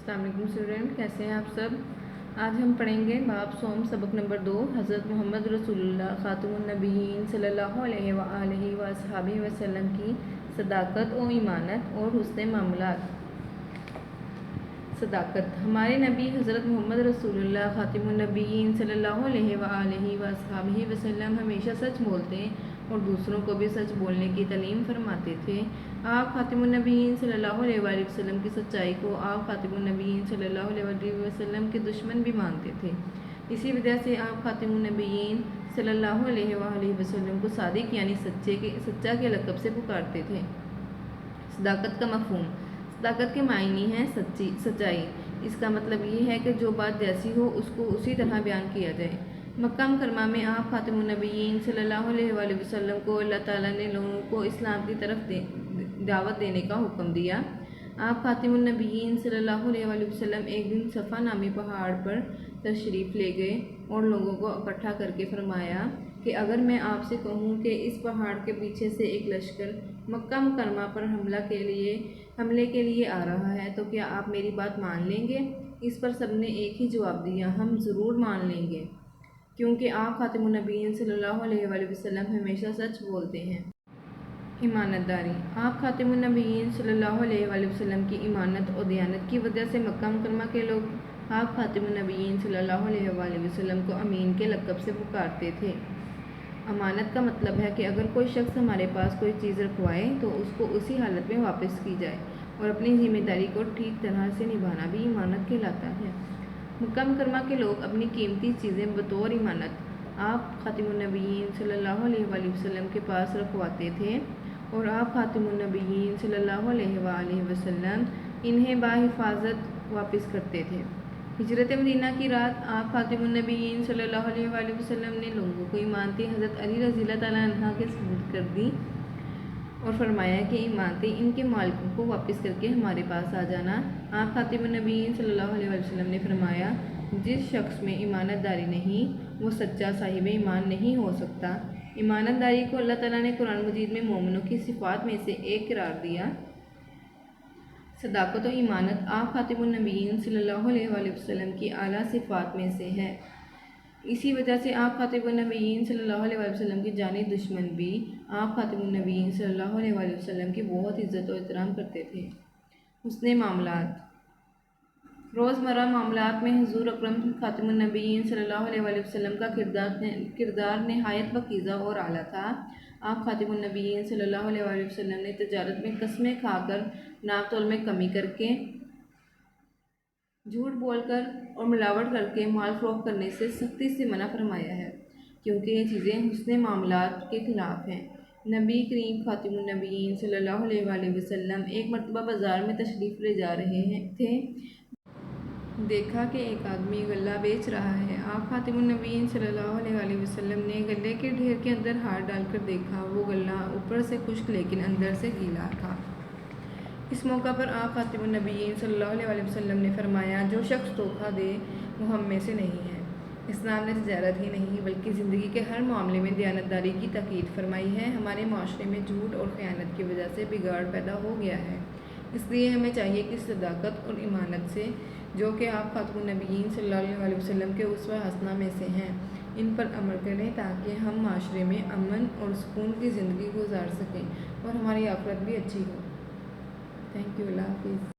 अस्सलाम वालेकुम स्टूडेंट, कैसे हैं आप सब। आज हम पढ़ेंगे बाब सोम सबक नंबर 2 हज़रत मोहम्मद रसूलुल्लाह खातमुन नबीयीन सल्लल्लाहु अलैहि वसल्लम वसल्लम की सदाकत और ईमानत और हुस्न मामलात। सदाकत। हमारे नबी हज़रत मोहम्मद रसूलुल्लाह खातमुन नबीयीन सल्लल्लाहु अलैहि वसल्लम हमेशा सच बोलते और दूसरों को भी सच बोलने की तालीम फरमाते थे। आप खातिमुन नबीयीन सल्लल्लाहु अलैहि वसल्लम की सच्चाई को आप खातिमुन नबीयीन सल्लल्लाहु अलैहि वसल्लम के दुश्मन भी मानते थे। इसी वजह से आप खातिमुन नबीयीन सल्लल्लाहु अलैहि वसल्लम को सादिक यानी सच्चा के लक़ब से पुकारते थे। सदाकत का मफ़हूम। सदाकत के मायने हैं सच्चाई। इसका मतलब ये है कि जो बात जैसी हो उसको उसी तरह बयान किया जाए। मक्का मुकरमा में आप खातिमुन नबीयीन सल्लल्लाहु अलैहि वसल्लम को अल्लाह ताला ने लोगों को इस्लाम की तरफ दावत देने का हुक्म दिया। आप खातिमुन नबीयीन सल्लल्लाहु अलैहि वसल्लम एक दिन सफ़ा नामी पहाड़ पर तशरीफ़ ले गए और लोगों को इकट्ठा करके फरमाया कि अगर मैं आपसे कहूँ कि इस पहाड़ के पीछे से एक लश्कर मक्का मुकरमा पर हमले के लिए आ रहा है तो क्या आप मेरी बात मान लेंगे। इस पर सब ने एक ही जवाब दिया, हम ज़रूर मान लेंगे, क्योंकि आप खातिमुन नबीयीन सल्लल्लाहु अलैहि वसल्लम हमेशा सच बोलते हैं। ईमानतदारी। आप खातिमुन नबीयीन सल्लल्लाहु अलैहि वसल्लम की ईमानत और दियानत की वजह से मक्का मुकरमा के लोग आप खातिमुन नबीयीन सल्लल्लाहु अलैहि वसल्लम को अमीन के लक़ब से पुकारते थे। अमानत का मतलब है कि अगर कोई शख्स हमारे पास कोई चीज़ रखवाए तो उसको उसी हालत में वापस की जाए और अपनी ज़िम्मेदारी को ठीक तरह से निभाना भी ईमानत कहलाता है। मक्का मुकरमा के लोग अपनी कीमती चीज़ें बतौर ईमानत आप खातिमुन नबीयीन सल्लल्लाहु अलैहि वसल्लम के पास रखवाते थे और आप खातिमुन नबीयीन सल्लल्लाहु अलैहि वसल्लम इन्हें बाहिफाजत वापस करते थे। हिजरत मदीना की रात आप खातिमुन नबीयीन सल्लल्लाहु अलैहि वसल्लम ने लोगों को इमानतें हज़रत अली रज़ियल्लाहु तआला अन्हा के सुपुर्द कर दी और फरमाया कि इमानतें इनके मालिकों को वापस करके हमारे पास आ जाना। आप खातिमुन नबीयीन सल्लल्लाहु अलैहि वसल्लम ने फरमाया, जिस शख्स में ईमानतदारी नहीं वो सच्चा साहिब ईमान नहीं हो सकता। ईमानतदारी को अल्लाह ताला ने कुरान मजीद में मोमिनों की सिफ़ात में से एक करार दिया। सदाकत और ईमानत आप खातिमुन नबीयीन सल्लल्लाहु अलैहि वसल्लम की आला सिफ़ात में से है। इसी वजह से आप खातिमुन नबीयीन सल्लल्लाहु अलैहि वसल्लम के जानी दुश्मन भी आप खातिमुन नबीयीन सल्लल्लाहु अलैहि वसल्लम की बहुत इज़्ज़त और एहतराम करते थे। हुस्न मामलात। रोज़मर्रा मामलात में हुज़ूर अकरम खातिमुन नबीयीन सल्लल्लाहु अलैहि वसल्लम का किरदार नहायत पकीज़ा और आला था। आप खातिमुन नबीयीन सल्लल्लाहु अलैहि वसल्लम ने तजारत में कस्में खाकर, नाप तोल में कमी करके, झूठ बोलकर और मिलावट करके माल फ़रोख्त करने से सख्ती से मना फरमाया है, क्योंकि ये चीज़ें हुस्न मामलात के ख़िलाफ़ हैं। नबी करीम खातिमुन नबीयीन सल्लल्लाहु अलैहि वसल्लम एक मरतबा बाज़ार में तशरीफ़ ले जा रहे थे। देखा कि एक आदमी गल्ला बेच रहा है। आप खातिमुन नबीयीन सल्लल्लाहु अलैहि वसल्लम ने गले के ढेर के अंदर हाथ डालकर देखा। वो गल्ला ऊपर से खुश्क लेकिन अंदर से गीला था। इस मौका पर आप खातिमुन नबीयीन सल्लल्लाहु अलैहि वसल्लम ने फरमाया, जो शख्स धोखा दे वो हम में से नहीं है। इस्लाम ने तिजारत ही नहीं बल्कि ज़िंदगी के हर मामले में दयानतदारी की ताकीद फरमाई है। हमारे माशरे में झूठ और ख़यानत की वजह से बिगाड़ पैदा हो गया है, इसलिए हमें चाहिए कि सदाकत और ईमानत से, जो कि आप खातिमुन नबीयीन सल्लल्लाहु अलैहि वसल्लम के उसवा हसना में से हैं, इन पर अमल करें ताकि हम माशरे में अमन और सुकून की ज़िंदगी गुजार सकें और हमारी आखिरत भी अच्छी हो। Thank you. अल्लाह हाफ़िज़।